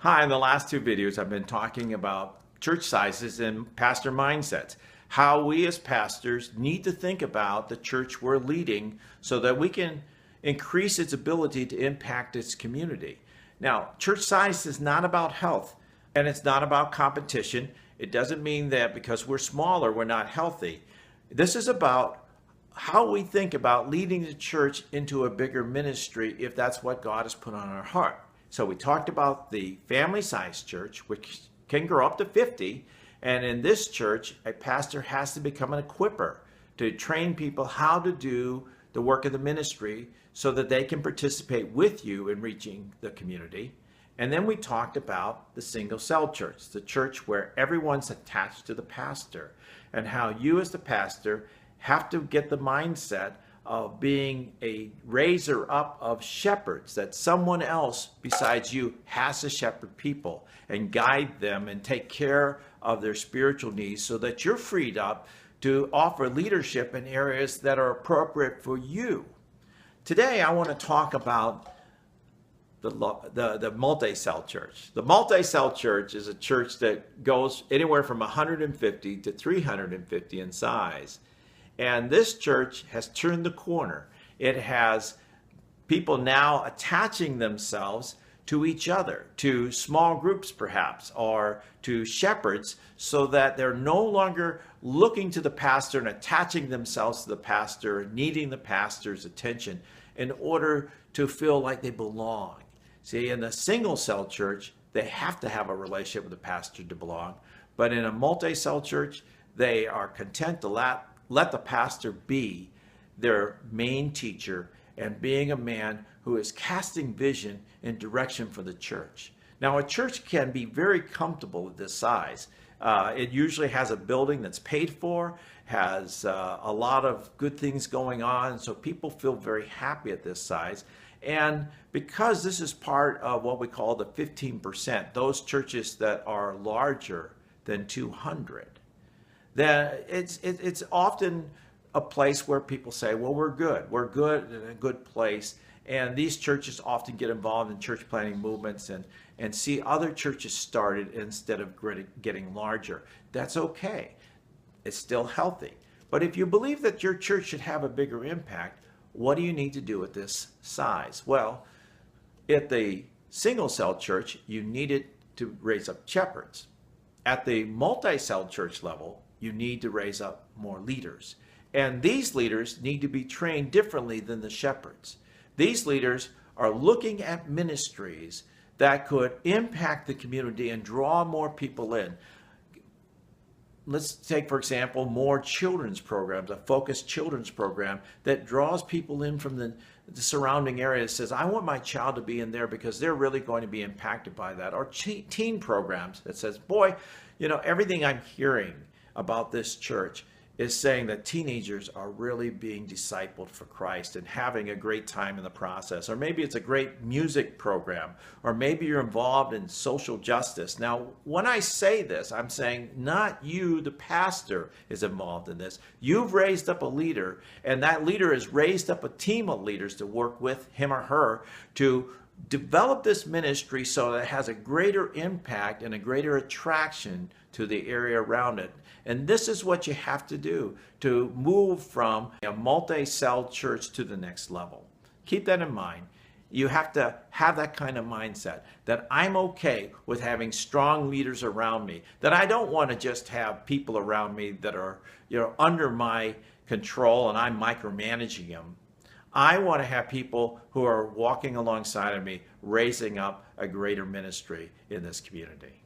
Hi, in the last two videos, I've been talking about church sizes and pastor mindsets. How we as pastors need to think about the church we're leading so that we can increase its ability to impact its community. Now, church size is not about health and it's not about competition. It doesn't mean that because we're smaller, we're not healthy. This is about how we think about leading the church into a bigger ministry if that's what God has put on our heart. So we talked about the family-sized church, which can grow up to 50. And in this church, a pastor has to become an equiper to train people how to do the work of the ministry so that they can participate with you in reaching the community. And then we talked about the single-cell church, the church where everyone's attached to the pastor, and how you as the pastor have to get the mindset of being a raiser up of shepherds, that someone else besides you has to shepherd people and guide them and take care of their spiritual needs so that you're freed up to offer leadership in areas that are appropriate for you. Today, I want to talk about the multi-cell church. The multi-cell church is a church that goes anywhere from 150 to 350 in size. And this church has turned the corner. It has people now attaching themselves to each other, to small groups perhaps, or to shepherds, so that they're no longer looking to the pastor and attaching themselves to the pastor, needing the pastor's attention in order to feel like they belong. See, in the single-cell church, they have to have a relationship with the pastor to belong. But in a multi-cell church, they are content to let the pastor be their main teacher and being a man who is casting vision and direction for the church. Now, a church can be very comfortable at this size. It usually has a building that's paid for, has a lot of good things going on, so people feel very happy at this size. And because this is part of what we call the 15%, those churches that are larger than 200, then it's often a place where people say, well, we're good in a good place. And these churches often get involved in church planting movements and see other churches started instead of getting larger. That's okay. It's still healthy. But if you believe that your church should have a bigger impact, what do you need to do at this size? Well, at the single-cell church, you needed to raise up shepherds. At the multi-cell church level, you need to raise up more leaders. And these leaders need to be trained differently than the shepherds. These leaders are looking at ministries that could impact the community and draw more people in. Let's take, for example, more children's programs, a focused children's program that draws people in from the surrounding area, says, I want my child to be in there because they're really going to be impacted by that. Or teen programs that says, boy, you know, everything I'm hearing about this church is saying that teenagers are really being discipled for Christ and having a great time in the process. Or maybe it's a great music program, or maybe you're involved in social justice. Now, when I say this, I'm saying not you, the pastor, is involved in this. You've raised up a leader, and that leader has raised up a team of leaders to work with him or her to develop this ministry so that it has a greater impact and a greater attraction to the area around it. And this is what you have to do to move from a multi-cell church to the next level. Keep that in mind. You have to have that kind of mindset that I'm okay with having strong leaders around me, that I don't want to just have people around me that are, under my control and I'm micromanaging them. I want to have people who are walking alongside of me, raising up a greater ministry in this community.